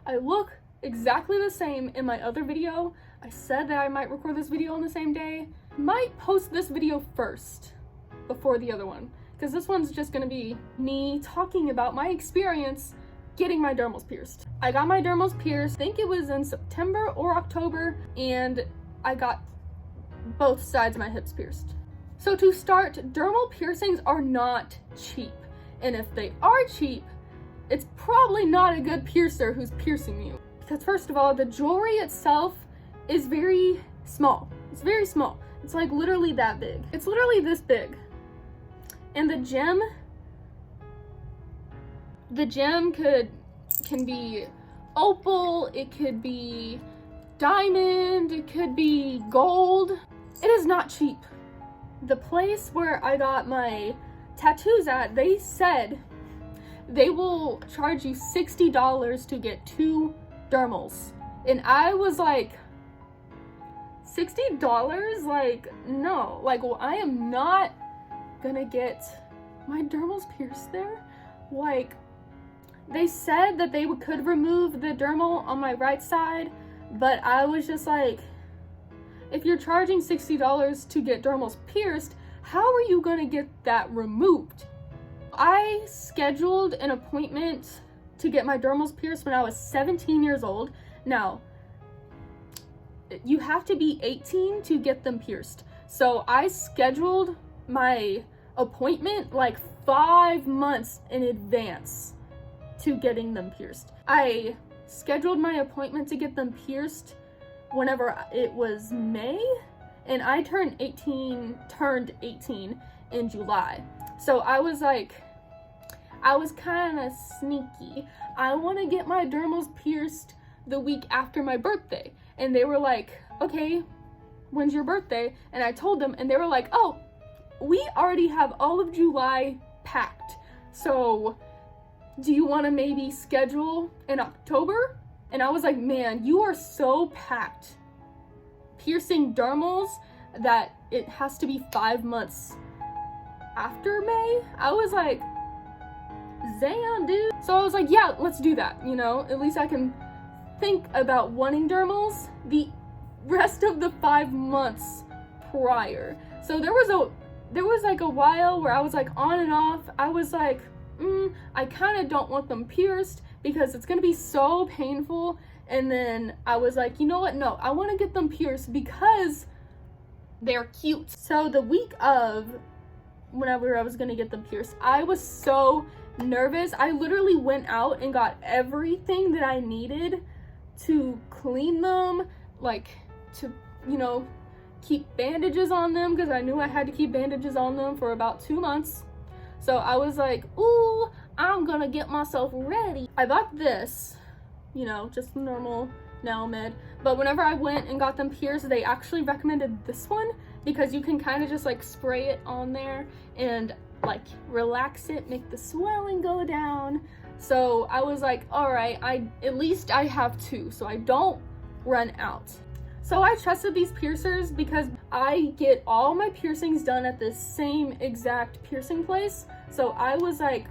I look exactly the same in my other video. I said that I might record this video on the same day. Might post this video first before the other one, because this one's just gonna be me talking about my experience getting my dermals pierced. I got my dermals pierced, I think it was in September or October, and I got both sides of my hips pierced. So to start, dermal piercings are not cheap. And if they are cheap, it's probably not a good piercer who's piercing you. Because first of all, the jewelry itself is very small. It's very small. It's like literally that big. It's literally this big. And the gem can be opal, it could be diamond, it could be gold. It is not cheap. The place where I got my tattoos at, they said they will charge you $60 to get 2 dermals. And I was like, $60? Like, no. Like, well, I am not gonna get my dermals pierced there. Like, they said that they could remove the dermal on my right side, but I was just like, if you're charging $60 to get dermals pierced, how are you gonna get that removed? I scheduled an appointment to get my dermals pierced when I was 17 years old. Now, you have to be 18 to get them pierced. So I scheduled my appointment like 5 months in advance to getting them pierced. I scheduled my appointment to get them pierced whenever it was May, and I turned 18 in July. So I was like, I was kind of sneaky. I want to get my dermals pierced the week after my birthday. And they were like, okay, when's your birthday? And I told them, and they were like, oh, we already have all of July packed. So do you want to maybe schedule in October? And I was like, man, you are so packed piercing dermals that it has to be 5 months after May. I was like, damn, dude. So I was like, yeah, let's do that. You know, at least I can think about wanting dermals the rest of the 5 months prior. So there was like a while where I was like on and off. I was like, I kind of don't want them pierced because it's gonna be so painful. And then I was like, you know what? No, I want to get them pierced because they're cute. So the week of whenever I was gonna get them pierced, I was so nervous. I literally went out and got everything that I needed to clean them, like to, you know, keep bandages on them, because I knew I had to keep bandages on them for about 2 months. So I was like, ooh, I'm gonna get myself ready. I bought this, you know, just normal nail med, but whenever I went and got them pierced, they actually recommended this one because you can kind of just like spray it on there and like relax it, make the swelling go down. So I was like, all right, at least I have 2 so I don't run out. So I trusted these piercers because I get all my piercings done at the same exact piercing place. So I was like,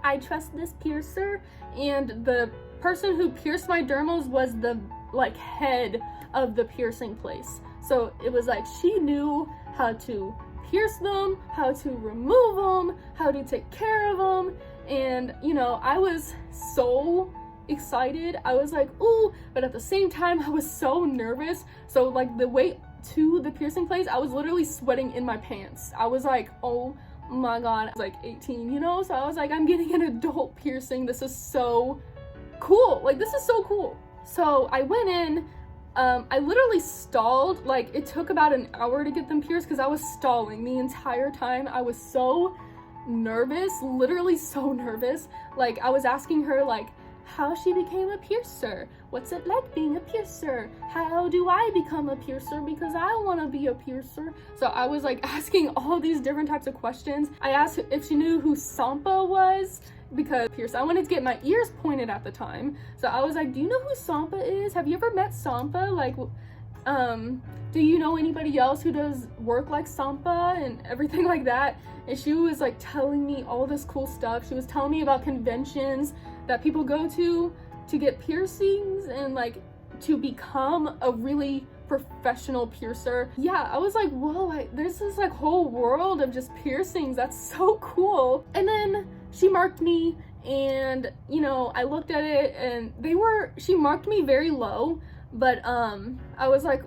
I trust this piercer. And the person who pierced my dermals was the like head of the piercing place. So it was like she knew how to pierce them, how to remove them, how to take care of them. And you know, I was so excited. I was like, ooh, but at the same time I was so nervous. So like the way to the piercing place, I was literally sweating in my pants. I was like, oh my god. I was like 18, you know, so I was like, I'm getting an adult piercing. This is so cool. Like, this is so cool. So I went in, I literally stalled. Like, it took about an hour to get them pierced because I was stalling the entire time. I was so nervous, literally so nervous. Like, I was asking her like how she became a piercer, what's it like being a piercer, how do I become a piercer because I want to be a piercer. So I was like asking all these different types of questions. I asked if she knew who Sampa was because I wanted to get my ears pointed at the time. So I was like, do you know who Sampa is? Have you ever met Sampa? Like, do you know anybody else who does work like Sampa and everything like that? And she was like telling me all this cool stuff. She was telling me about conventions that people go to to get piercings and like to become a really professional piercer. Yeah, I was like, whoa, there's this like whole world of just piercings. That's so cool. And then she marked me, and you know, I looked at it and she marked me very low, but I was like,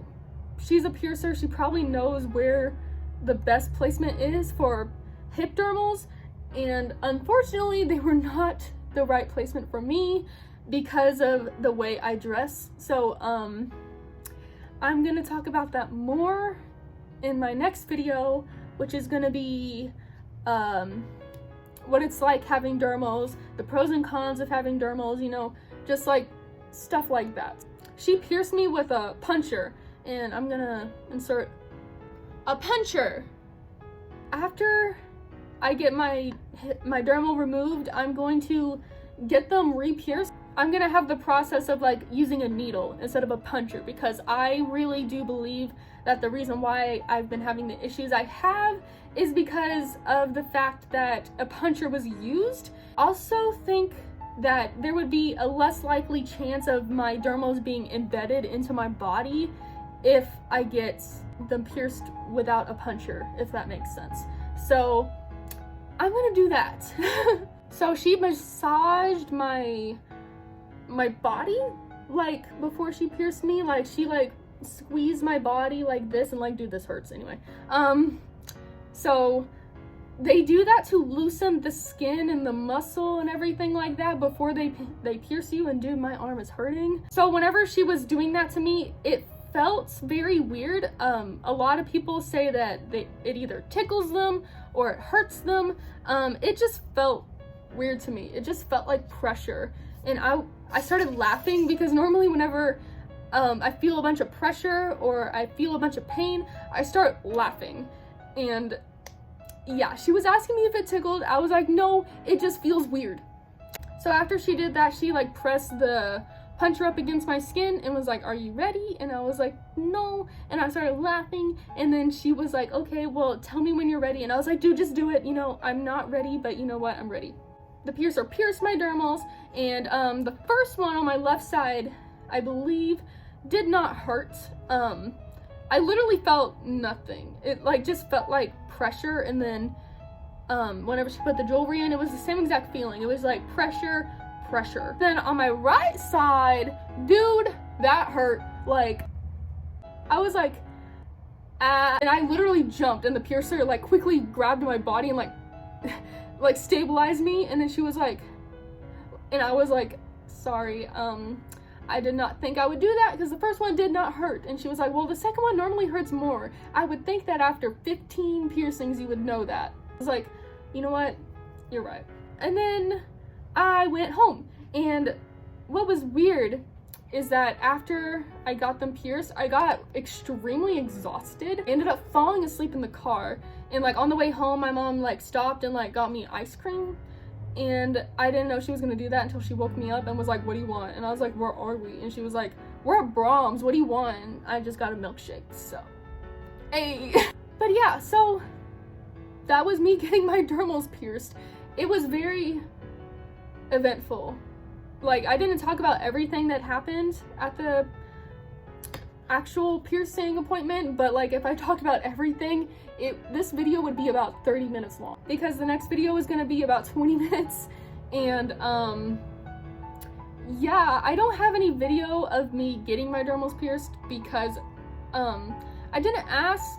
she's a piercer, she probably knows where the best placement is for hip dermals, and unfortunately they were not the right placement for me because of the way I dress. So I'm gonna talk about that more in my next video, which is gonna be what it's like having dermals, the pros and cons of having dermals, you know, just like stuff like that. She pierced me with a puncher, and I'm gonna insert a puncher. After I get my dermal removed, I'm going to get them re-pierced. I'm gonna have the process of like using a needle instead of a puncher, because I really do believe that the reason why I've been having the issues I have is because of the fact that a puncher was used. Also think that there would be a less likely chance of my dermals being embedded into my body if I get them pierced without a puncher, if that makes sense. So I'm gonna do that. So she massaged my body like before she pierced me, like she like squeezed my body like this, and like, dude, this hurts anyway. So they do that to loosen the skin and the muscle and everything like that before they pierce you, and dude, my arm is hurting. So whenever she was doing that to me, it felt very weird. A lot of people say that it either tickles them or it hurts them. It just felt weird to me. It just felt like pressure, and I started laughing, because normally whenever I feel a bunch of pressure or I feel a bunch of pain, I start laughing. And yeah, she was asking me if it tickled. I was like, no, it just feels weird. So after she did that, she like pressed the puncher up against my skin and was like, are you ready? And I was like, no. And I started laughing, and then she was like, okay, well, tell me when you're ready. And I was like, dude, just do it. You know, I'm not ready, but you know what, I'm ready. The piercer pierced my dermals, and the first one on my left side, I believe, did not hurt. I literally felt nothing. It like just felt like pressure, and then whenever she put the jewelry in, it was the same exact feeling. It was like pressure. Then on my right side, dude, that hurt. Like, I was like, and I literally jumped, and the piercer like quickly grabbed my body and like stabilized me, and then she was like, and I was like, sorry, I did not think I would do that, because the first one did not hurt. And she was like, well, the second one normally hurts more. I would think that after 15 piercings you would know that. I was like, you know what, you're right. And then I went home, and what was weird is that after I got them pierced, I got extremely exhausted. I ended up falling asleep in the car, and like on the way home, my mom like stopped and like got me ice cream, and I didn't know she was gonna do that until she woke me up and was like, what do you want? And I was like, where are we? And she was like, we're at Brahms, what do you want? And I just got a milkshake, so hey. But yeah, so that was me getting my dermals pierced. It was very eventful. Like, I didn't talk about everything that happened at the actual piercing appointment, but like if I talked about everything, this video would be about 30 minutes long, because the next video is gonna be about 20 minutes. And yeah, I don't have any video of me getting my dermals pierced, because I didn't ask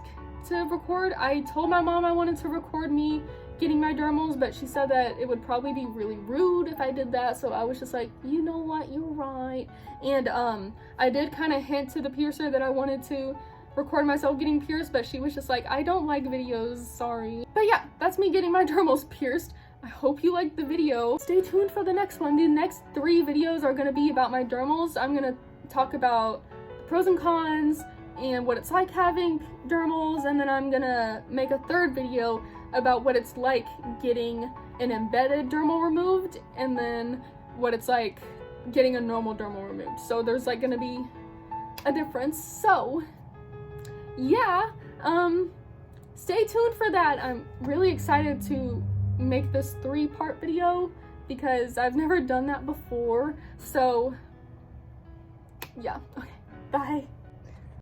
to record. I told my mom I wanted to record me getting my dermals, but she said that it would probably be really rude if I did that, so I was just like, you know what, you're right. And I did kind of hint to the piercer that I wanted to record myself getting pierced, but she was just like, I don't like videos, sorry. But yeah, that's me getting my dermals pierced. I hope you liked the video. Stay tuned for the next one. The next 3 videos are gonna be about my dermals. I'm gonna talk about the pros and cons and what it's like having dermals, and then I'm gonna make a 3rd video about what it's like getting an embedded dermal removed, and then what it's like getting a normal dermal removed. So there's like gonna be a difference. So yeah, stay tuned for that. I'm really excited to make this 3-part video, because I've never done that before. So yeah, okay, bye.